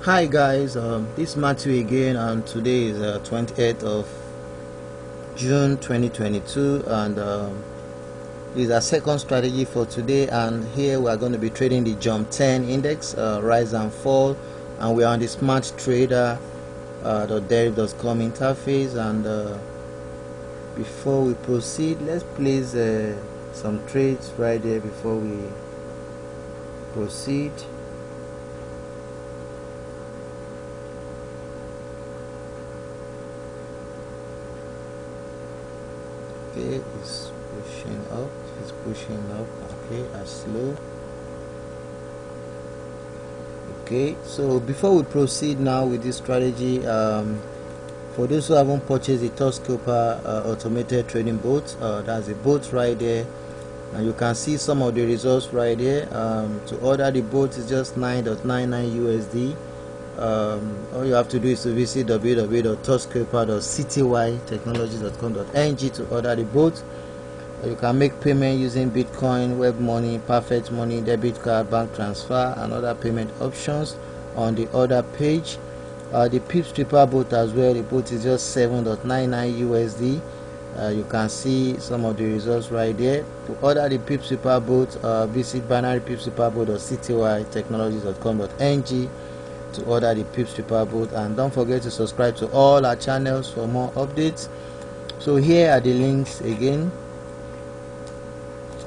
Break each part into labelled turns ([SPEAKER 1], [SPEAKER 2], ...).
[SPEAKER 1] Hi guys, this is Matthew again, and today is 28th of June 2022, and this is our second strategy for today. And here we are going to be trading the jump 10 index, rise and fall, and we are on the smart trader deriv.com interface. And before we proceed, let's place some trades right there before we proceed. Okay, it's pushing up, okay, that's slow. Okay, so before we proceed now with this strategy, for those who haven't purchased the TOUCHSCALPER automated trading bot, that's a bot right there, and you can see some of the results right there. To order the bot is just 9.99 USD. All you have to do is to visit www.touchscalper.ctytechnologies.com.ng to order the bot. You can make payment using Bitcoin, web money, perfect money, debit card, bank transfer, and other payment options on the order page. The PIPSREAPER bot as well, the bot is just 7.99 USD. You can see some of the results right there. To order the PIPSREAPER bot, visit binarypipsreaper.ctytechnologies.com.ng to order the PIPSREAPER bot, and don't forget to subscribe to all our channels for more updates. So here are the links again.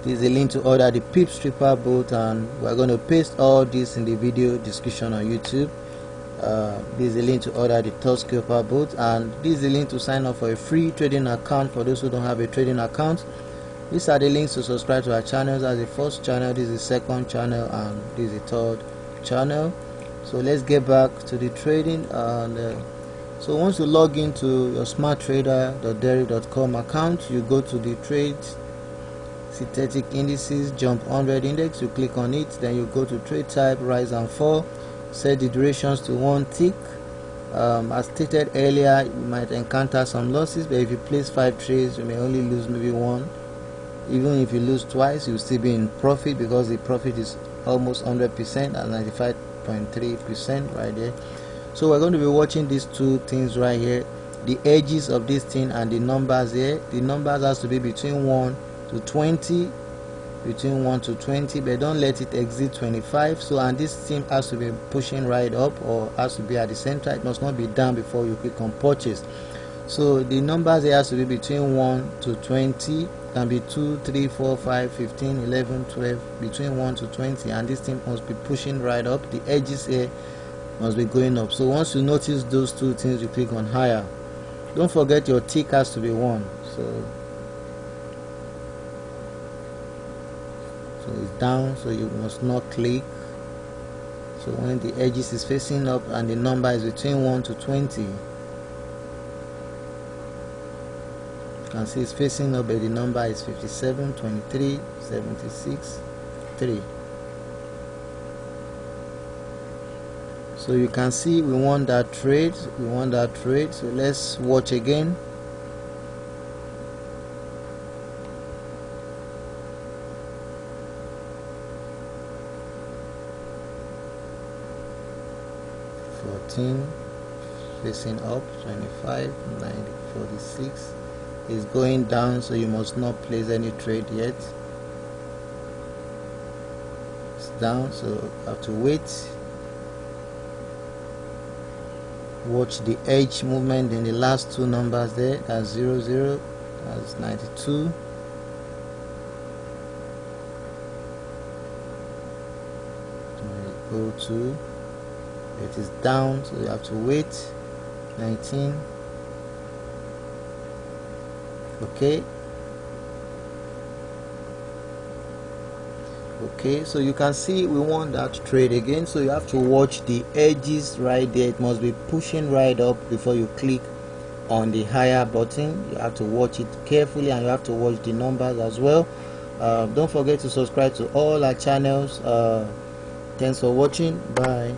[SPEAKER 1] This is a link to order the PIPSREAPER bot, and we're going to paste all this in the video description on YouTube. This is a link to order the TOUCHSCALPER bot, and this is a link to sign up for a free trading account for those who don't have a trading account. These are the links to subscribe to our channels. As the first channel, this is the second channel, and this is the third channel. So let's get back to the trading. And so once you log into your smart trader.deriv.com account, you go to the trades, synthetic indices, jump 100 index, you click on it, then you go to trade type, rise and fall, set the durations to 1 tick. As stated earlier, you might encounter some losses, but if you place 5 trades, you may only lose maybe 1. Even if you lose twice, you'll still be in profit, because the profit is almost 100% at 95.3% right there. So we're going to be watching these two things right here, the edges of this thing and the numbers here. The numbers has to be between 1 to 20, between 1 to 20, but don't let it exceed 25. So, and this thing has to be pushing right up, or has to be at the center. It must not be down before you click on purchase. So the numbers here has to be between 1 to 20, can be 2, 3, 4, 5, 15, 11, 12, between 1 to 20, and this thing must be pushing right up. The edges here must be going up. So once you notice those two things, you click on higher. Don't forget your tick has to be 1. So it's down, so you must not click. So when the edges is facing up and the number is between 1 to 20, you can see it's facing up, but the number is 57, 23, 76, 3. So you can see we want that trade, so let's watch again. Facing up, 25, 90, 46 is going down, so you must not place any trade yet. It's down, so you have to wait. Watch the edge movement in the last two numbers there. That's 00, that's 92. Go to, it is down, so you have to wait. 19. Okay, so you can see we want that trade again, so you have to watch the edges right there. It must be pushing right up before you click on the higher button. You have to watch it carefully, and you have to watch the numbers as well. Don't forget to subscribe to all our channels. Thanks for watching. Bye.